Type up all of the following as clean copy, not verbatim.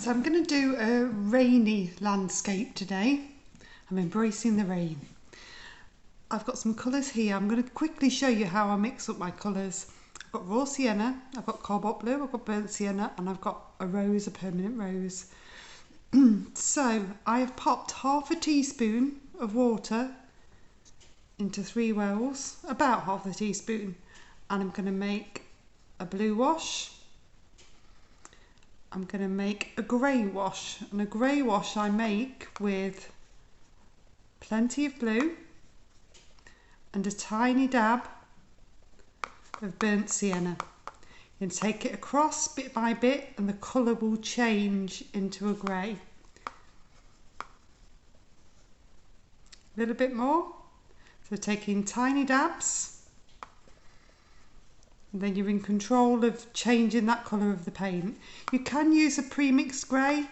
So I'm going to do a rainy landscape today. I'm embracing the rain. I've got some colours here. I'm going to quickly show you how I mix up my colours. I've got raw sienna, I've got cobalt blue, I've got burnt sienna, and I've got a rose, a permanent rose. So I have popped half a teaspoon of water into 3 wells, about half a teaspoon, and I'm going to make a blue wash. I'm going to make a grey wash, and a grey wash I make with plenty of blue and a tiny dab of burnt sienna. You can take it across bit by bit and the colour will change into a grey. A little bit more, so taking tiny dabs, and then you're in control of changing that colour of the paint. You can use a pre-mixed grey.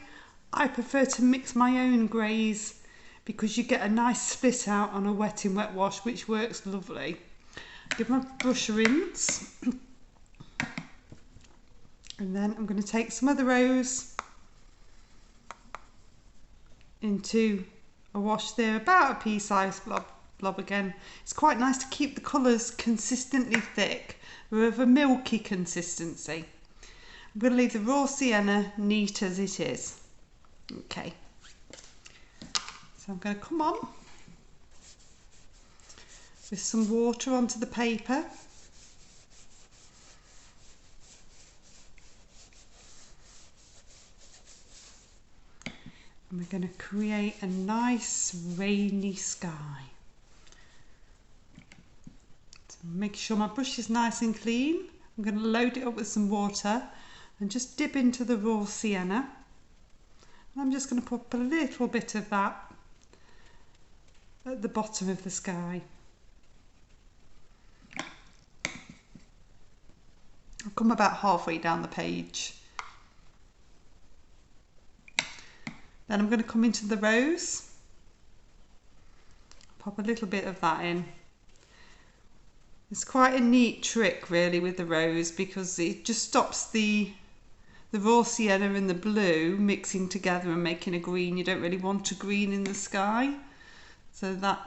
I prefer to mix my own greys because you get a nice split out on a wet in wet wash, which works lovely. Give my brush a rinse, and then I'm going to take some of the rose into a wash there, about a pea-sized blob again. It's quite nice to keep the colours consistently thick. They're of a milky consistency. I'm going to leave the raw sienna neat as it is. Okay, so I'm going to come on with some water onto the paper. And we're going to create a nice rainy sky. So make sure my brush is nice and clean. I'm going to load it up with some water and just dip into the raw sienna. And I'm just going to put a little bit of that at the bottom of the sky. I've come about halfway down the page. Then I'm going to come into the rose, pop a little bit of that in. It's quite a neat trick really with the rose because it just stops the raw sienna and the blue mixing together and making a green. You don't really want a green in the sky, so that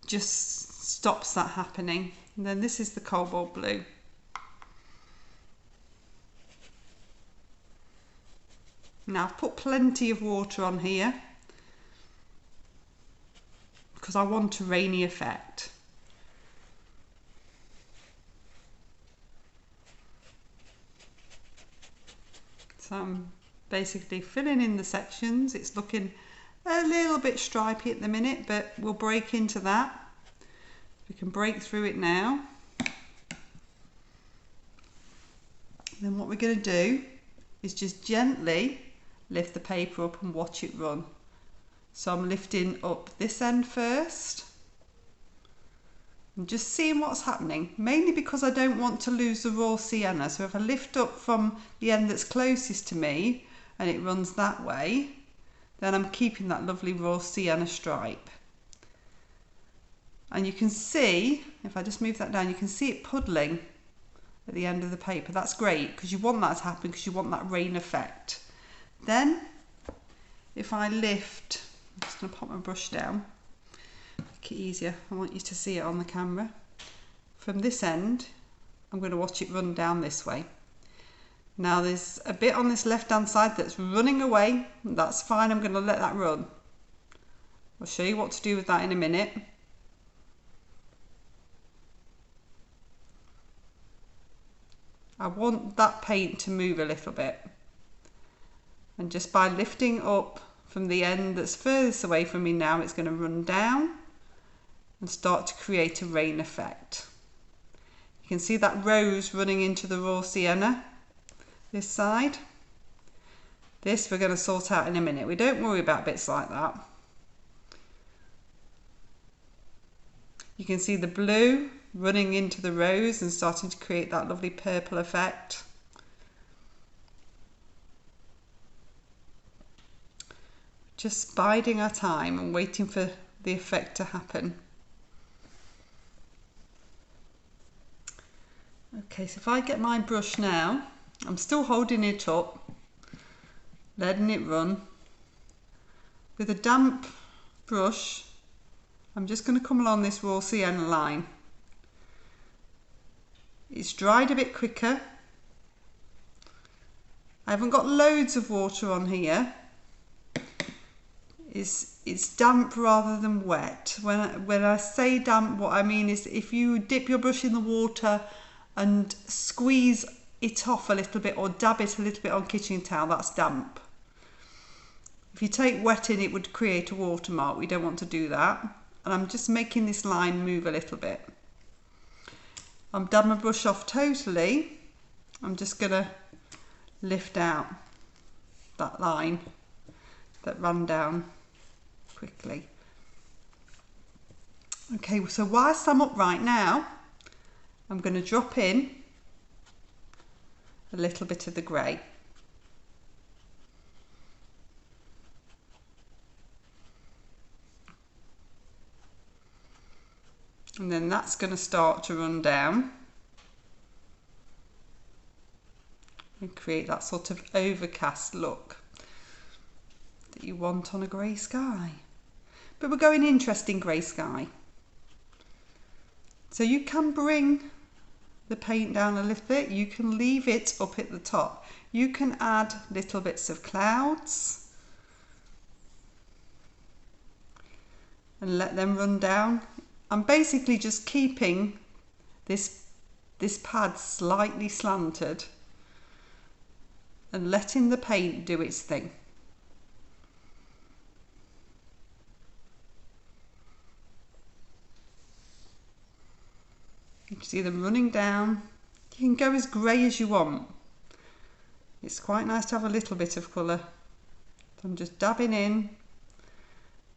just stops that happening. And then this is the cobalt blue. Now I've put plenty of water on here because I want a rainy effect. So I'm basically filling in the sections. It's looking a little bit stripy at the minute, but we'll break into that. We can break through it now. Then what we're going to do is just gently lift the paper up and watch it run. So I'm lifting up this end first and just seeing what's happening, mainly because I don't want to lose the raw sienna. So if I lift up from the end that's closest to me and it runs that way, then I'm keeping that lovely raw sienna stripe. And you can see, if I just move that down, you can see it puddling at the end of the paper. That's great because you want that to happen because you want that rain effect. Then if I lift, I'm just going to pop my brush down, make it easier. I want you to see it on the camera. From this end, I'm going to watch it run down this way. Now there's a bit on this left hand side that's running away. That's fine, I'm going to let that run. I'll show you what to do with that in a minute. I want that paint to move a little bit. And just by lifting up from the end that's furthest away from me now, it's going to run down and start to create a rain effect. You can see that rose running into the raw sienna, this side. This we're going to sort out in a minute. We don't worry about bits like that. You can see the blue running into the rose and starting to create that lovely purple effect. Just biding our time and waiting for the effect to happen. Okay, so if I get my brush now, I'm still holding it up letting it run. With a damp brush, I'm just going to come along this raw sienna line. It's dried a bit quicker. I haven't got loads of water on here. It's damp rather than wet. When I say damp, what I mean is if you dip your brush in the water and squeeze it off a little bit or dab it a little bit on kitchen towel, that's damp. If you take wet in, it would create a watermark. We don't want to do that. And I'm just making this line move a little bit. I'm dab my brush off totally. I'm just going to lift out that line that ran down quickly. Okay, so whilst I'm up right now, I'm going to drop in a little bit of the grey. And then that's going to start to run down and create that sort of overcast look that you want on a grey sky. But we're going interesting grey sky. So you can bring the paint down a little bit, you can leave it up at the top. You can add little bits of clouds and let them run down. I'm basically just keeping this pad slightly slanted and letting the paint do its thing. You can see them running down. You can go as grey as you want. It's quite nice to have a little bit of colour. So I'm just dabbing in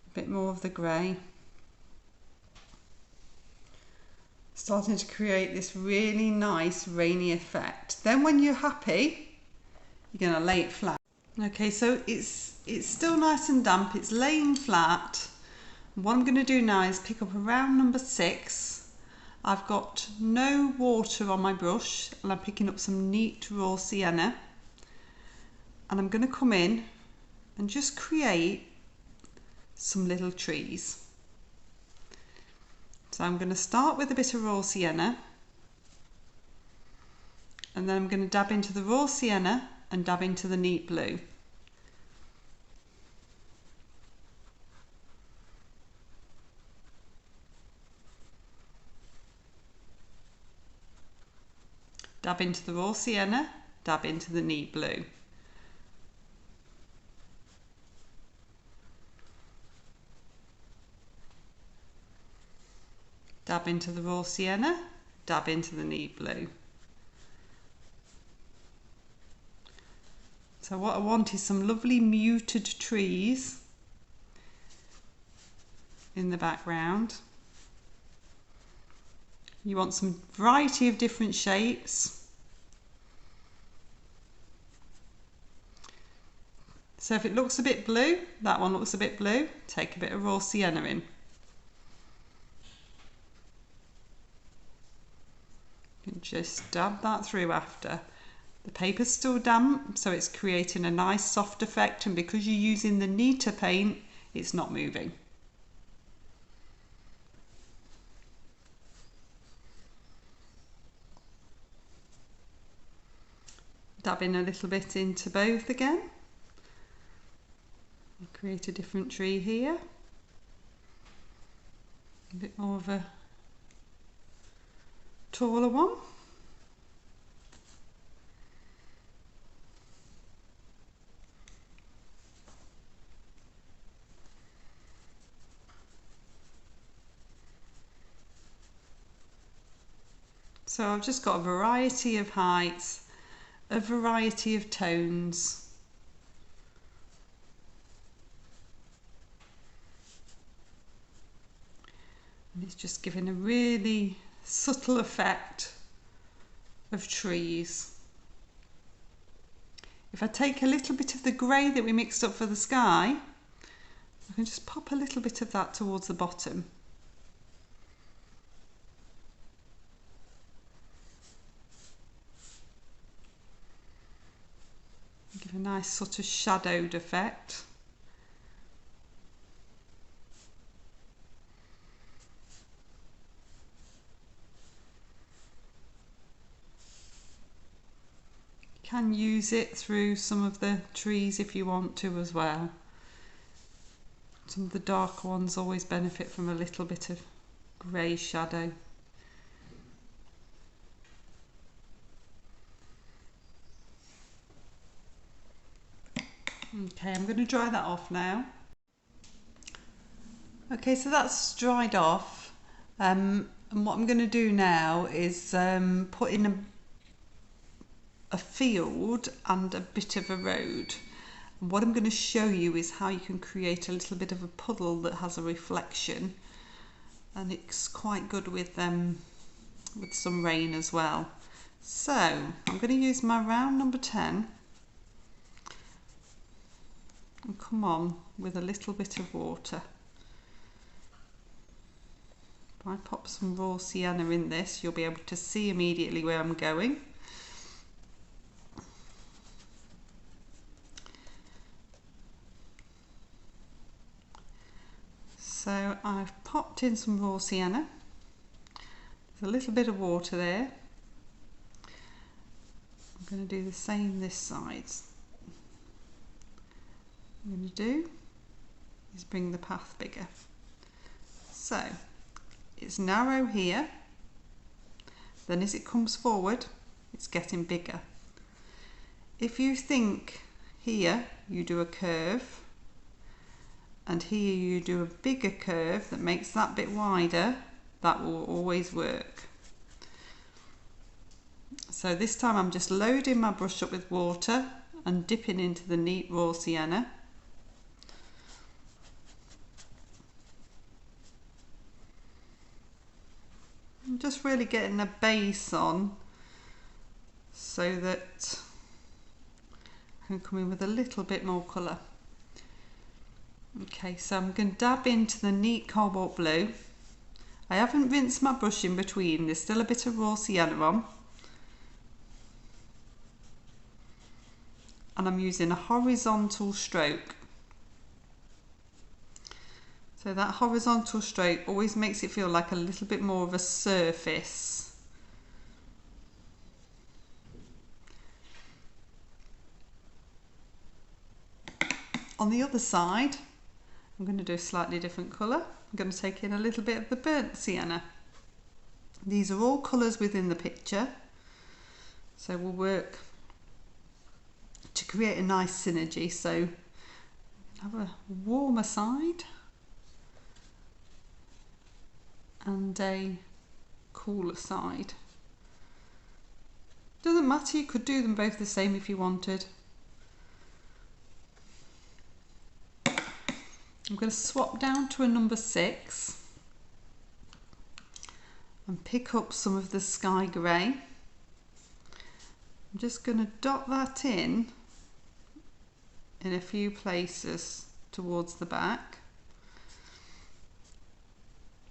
a bit more of the grey. Starting to create this really nice rainy effect. Then when you're happy, you're going to lay it flat. Okay, so it's still nice and damp. It's laying flat. What I'm going to do now is pick up around number 6. I've got no water on my brush and I'm picking up some neat raw sienna. And I'm going to come in and just create some little trees. So I'm going to start with a bit of raw sienna and then I'm going to dab into the raw sienna and dab into the neat blue. Dab into the raw sienna, dab into the neat blue. Dab into the raw sienna, dab into the neat blue. So what I want is some lovely muted trees in the background. You want some variety of different shapes. So if it looks a bit blue, that one looks a bit blue, take a bit of raw sienna in. You can just dab that through after. The paper's still damp, so it's creating a nice soft effect, and because you're using the neater paint, it's not moving. Dab in a little bit into both again. Create a different tree here. A bit more of a taller one. So I've just got a variety of heights, a variety of tones. And it's just giving a really subtle effect of trees. If I take a little bit of the grey that we mixed up for the sky, I can just pop a little bit of that towards the bottom. Give A nice sort of shadowed effect. You can use it through some of the trees if you want to as well. Some of the darker ones always benefit from a little bit of grey shadow. Okay, I'm going to dry that off now. Okay, so that's dried off, and what I'm going to do now is put in a field and a bit of a road. And what I'm going to show you is how you can create a little bit of a puddle that has a reflection, and it's quite good with some rain as well. So I'm going to use my round number 10 and come on with a little bit of water. If I pop some raw sienna in this, you'll be able to see immediately where I'm going. So I've popped in some raw sienna. There's a little bit of water there. I'm going to do the same this side. What I'm going to do is bring the path bigger. So it's narrow here, then as it comes forward it's getting bigger. If you think here you do a curve and here you do a bigger curve that makes that bit wider, that will always work. So this time I'm just loading my brush up with water and dipping into the neat raw sienna. I'm just really getting a base on so that I can come in with a little bit more colour. Okay, so I'm going to dab into the neat cobalt blue. I haven't rinsed my brush in between, there's still a bit of raw sienna on. And I'm using a horizontal stroke. So that horizontal stroke always makes it feel like a little bit more of a surface. On the other side, I'm going to do a slightly different colour. I'm going to take in a little bit of the burnt sienna. These are all colours within the picture, so we'll work to create a nice synergy. So have a warmer side and a cooler side. Doesn't matter, you could do them both the same if you wanted. I'm going to swap down to a number 6 and pick up some of the sky grey. I'm just going to dot that in a few places towards the back.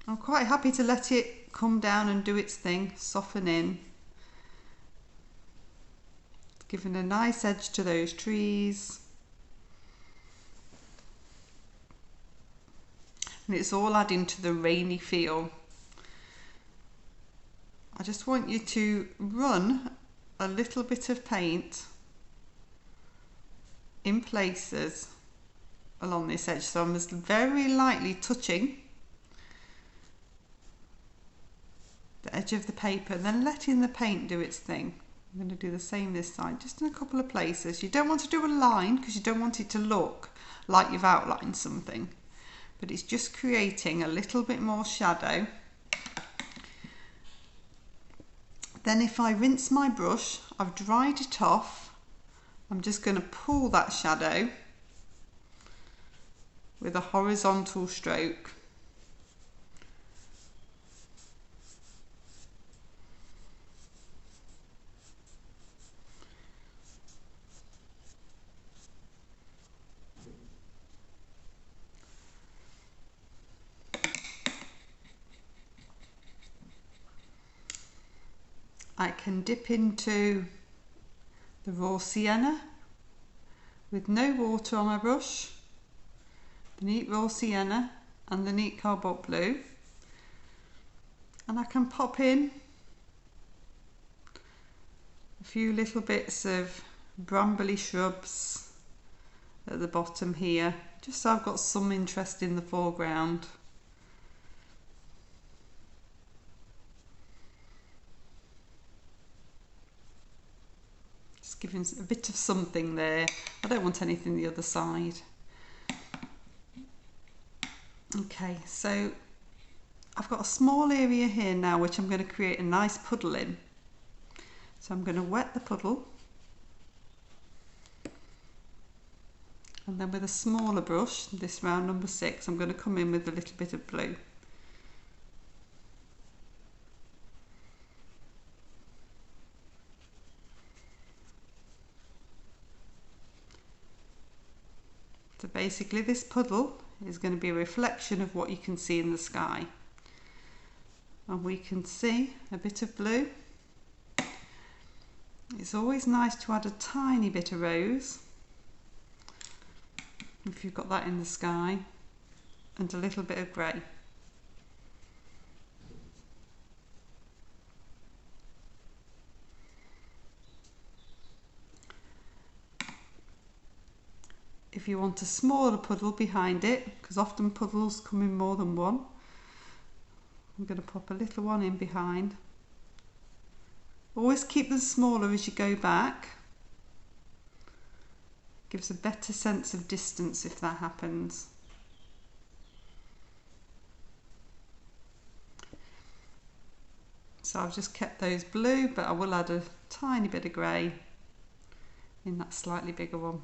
I'm quite happy to let it come down and do its thing, soften in. It's giving a nice edge to those trees. And it's all adding to the rainy feel. I just want you to run a little bit of paint in places along this edge. So I'm just very lightly touching the edge of the paper and then letting the paint do its thing. I'm going to do the same this side, just in a couple of places. You don't want to do a line because you don't want it to look like you've outlined something, but it's just creating a little bit more shadow. Then if I rinse my brush, I've dried it off, I'm just going to pull that shadow with a horizontal stroke. I can dip into the raw sienna with no water on my brush, the neat raw sienna and the neat cobalt blue, and I can pop in a few little bits of brambly shrubs at the bottom here, just so I've got some interest in the foreground. Just giving a bit of something there. I don't want anything the other side. Okay, so I've got a small area here now which I'm going to create a nice puddle in. So I'm going to wet the puddle, and then with a smaller brush, this round number 6, I'm going to come in with a little bit of blue. So basically this puddle is going to be a reflection of what you can see in the sky. And we can see a bit of blue. It's always nice to add a tiny bit of rose, if you've got that in the sky, and a little bit of grey. If you want a smaller puddle behind it, because often puddles come in more than one, I'm going to pop a little one in behind. Always keep them smaller as you go back. Gives a better sense of distance if that happens. So I've just kept those blue, but I will add a tiny bit of grey in that slightly bigger one.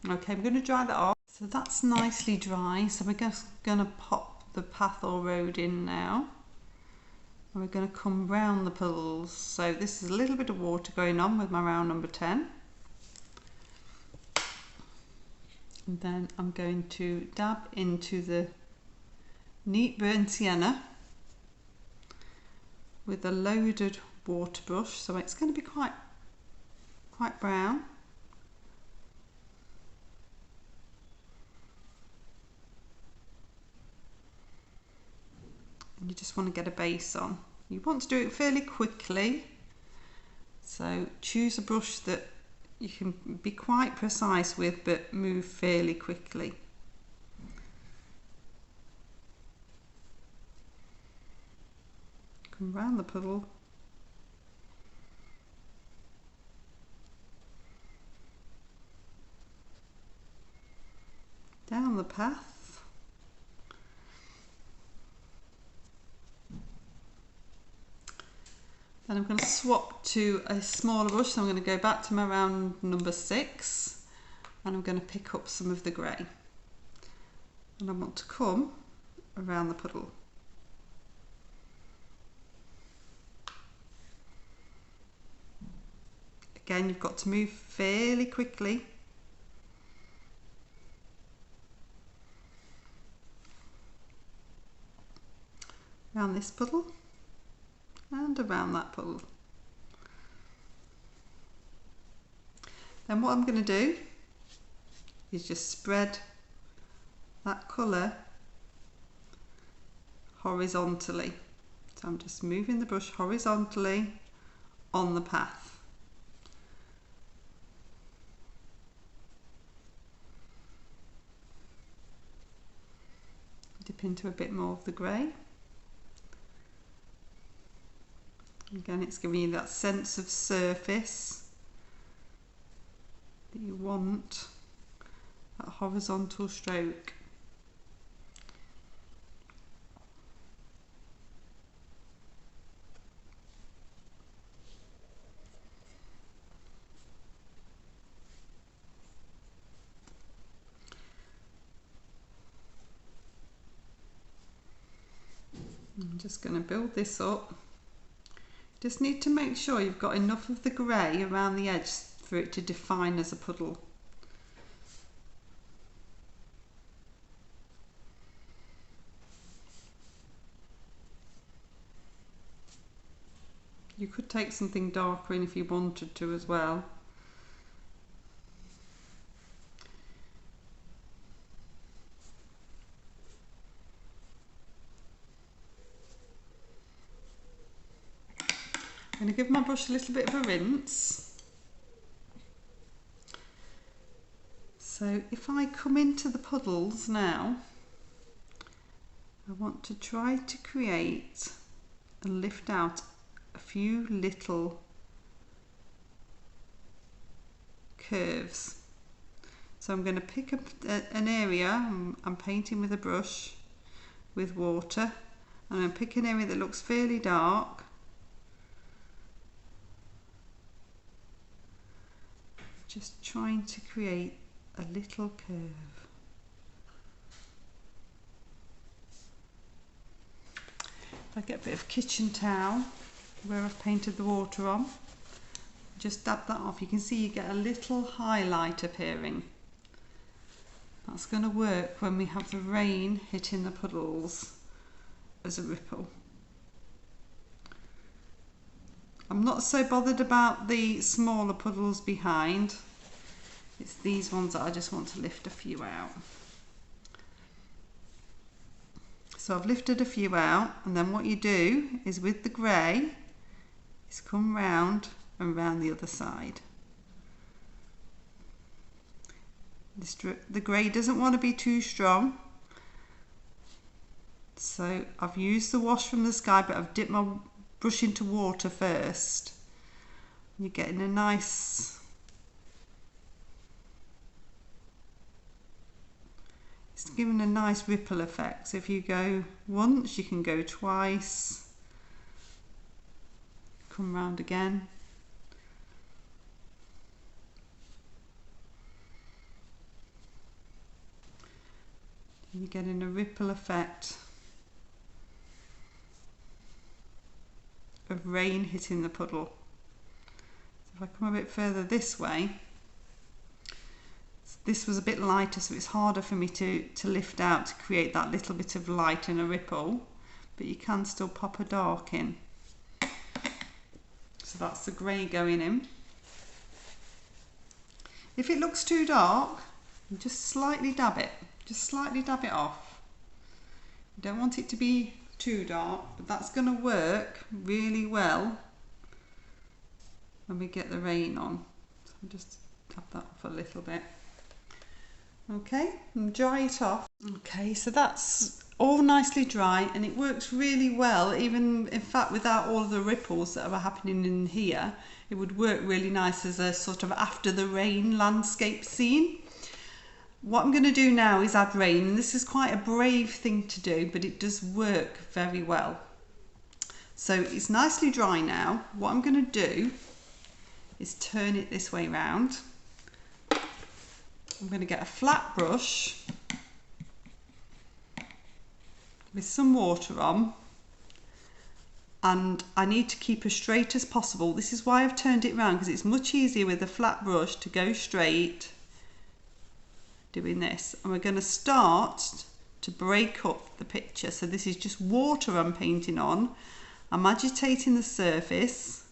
Okay, I'm going to dry that off. So that's nicely dry, so we're just going to pop the path or road in now. And we're going to come round the puddles. So this is a little bit of water going on with my round number 10. And then I'm going to dab into the neat burnt sienna with a loaded water brush. So it's going to be quite brown. And you just want to get a base on. You want to do it fairly quickly, so choose a brush that you can be quite precise with but move fairly quickly. Come round the puddle, down the path. Then I'm going to swap to a smaller brush, so I'm going to go back to my round number 6 and I'm going to pick up some of the grey. And I want to come around the puddle. Again, you've got to move fairly quickly. Around this puddle. And around that puddle. Then what I'm going to do is just spread that colour horizontally. So I'm just moving the brush horizontally on the path. Dip into a bit more of the grey. Again, it's giving you that sense of surface that you want, that horizontal stroke. I'm just going to build this up. Just need to make sure you've got enough of the grey around the edge for it to define as a puddle. You could take something darker in if you wanted to as well. I'm going to give my brush a little bit of a rinse. So if I come into the puddles now, I want to try to create and lift out a few little curves. So I'm going to pick up an area, I'm painting with a brush with water, and I'm going to pick an area that looks fairly dark. Just trying to create a little curve. If I get a bit of kitchen towel where I've painted the water on, just dab that off. You can see you get a little highlight appearing. That's going to work when we have the rain hitting the puddles as a ripple. I'm not so bothered about the smaller puddles behind. It's these ones that I just want to lift a few out. So I've lifted a few out, and then what you do is with the grey is come round and round the other side. The grey doesn't want to be too strong, so I've used the wash from the sky, but I've dipped my brush into water first. You're getting a nice, it's giving a nice ripple effect. So if you go once, you can go twice, come round again. You're getting a ripple effect of rain hitting the puddle. So if I come a bit further this way, this was a bit lighter, so it's harder for me to lift out to create that little bit of light and a ripple, but you can still pop a dark in. So that's the grey going in. If it looks too dark, just slightly dab it. Just slightly dab it off. You don't want it to be too dark, but that's going to work really well when we get the rain on. So just dab that off a little bit. Okay, and dry it off. Okay, so that's all nicely dry, and it works really well. Even in fact, without all of the ripples that are happening in here, it would work really nice as a sort of after the rain landscape scene. What I'm going to do now is add rain, and this is quite a brave thing to do, but it does work very well. So it's nicely dry now. What I'm going to do is turn it this way round. I'm going to get a flat brush with some water on, and I need to keep as straight as possible. This is why I've turned it round, because it's much easier with a flat brush to go straight doing this. And we're going to start to break up the picture. So this is just water I'm painting on. I'm agitating the surface,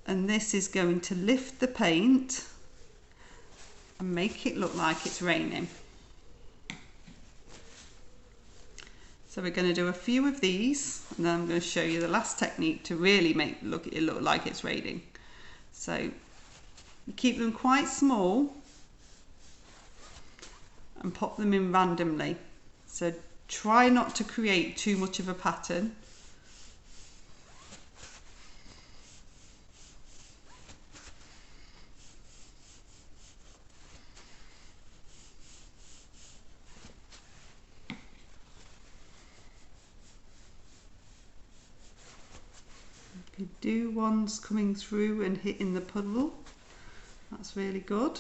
and this is going to lift the paint and make it look like it's raining. So we're going to do a few of these, and then I'm going to show you the last technique to really make it look like it's raining. So you keep them quite small and pop them in randomly. So try not to create too much of a pattern. You could do ones coming through and hitting the puddle. That's really good.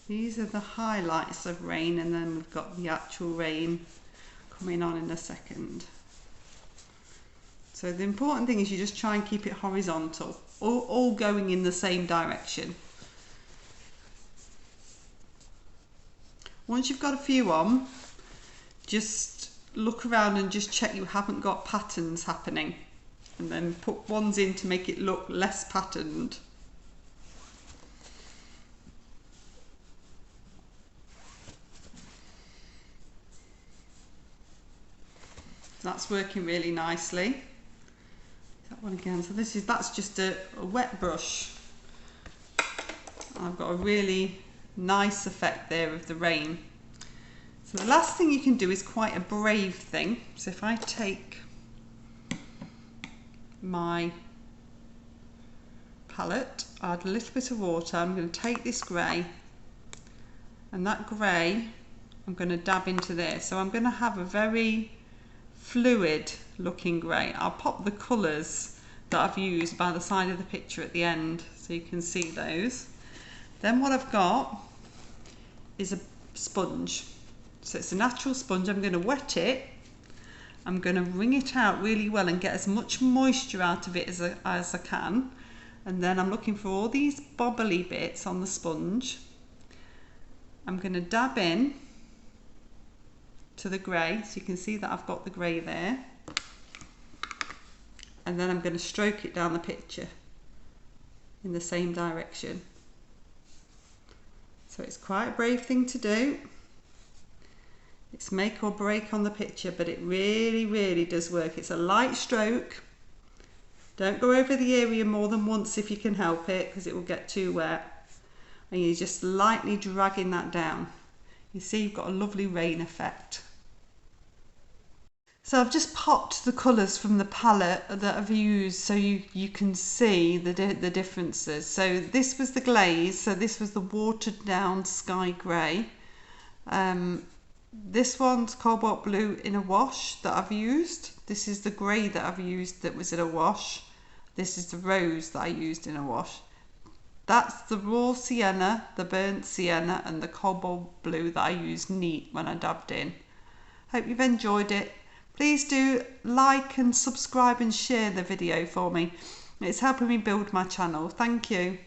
These are the highlights of rain, and then we've got the actual rain coming on in a second. So the important thing is you just try and keep it horizontal, all going in the same direction. Once you've got a few on, just look around and just check you haven't got patterns happening, and then put ones in to make it look less patterned. That's working really nicely. That one again. So that's just a wet brush. I've got a really nice effect there of the rain. So the last thing you can do is quite a brave thing. So if I take my palette, add a little bit of water, I'm going to take this grey, and that grey I'm going to dab into there. So I'm going to have a very fluid looking grey. I'll pop the colours that I've used by the side of the picture at the end so you can see those. Then what I've got is a sponge. So it's a natural sponge. I'm going to wet it. I'm going to wring it out really well and get as much moisture out of it as I can. And then I'm looking for all these bobbly bits on the sponge. I'm going to dab in to the grey, so you can see that I've got the grey there. And then I'm going to stroke it down the picture in the same direction. So it's quite a brave thing to do. It's make or break on the picture, but it really, really does work. It's a light stroke. Don't go over the area more than once if you can help it, because it will get too wet. And you're just lightly dragging that down. You see you've got a lovely rain effect. So I've just popped the colours from the palette that I've used so you can see the differences. So this was the glaze, so this was the watered down sky grey. This one's cobalt blue in a wash that I've used. This is the grey that I've used that was in a wash. This is the rose that I used in a wash. That's the raw sienna, the burnt sienna, and the cobalt blue that I used neat when I dabbed in. Hope you've enjoyed it. Please do like and subscribe and share the video for me. It's helping me build my channel. Thank you.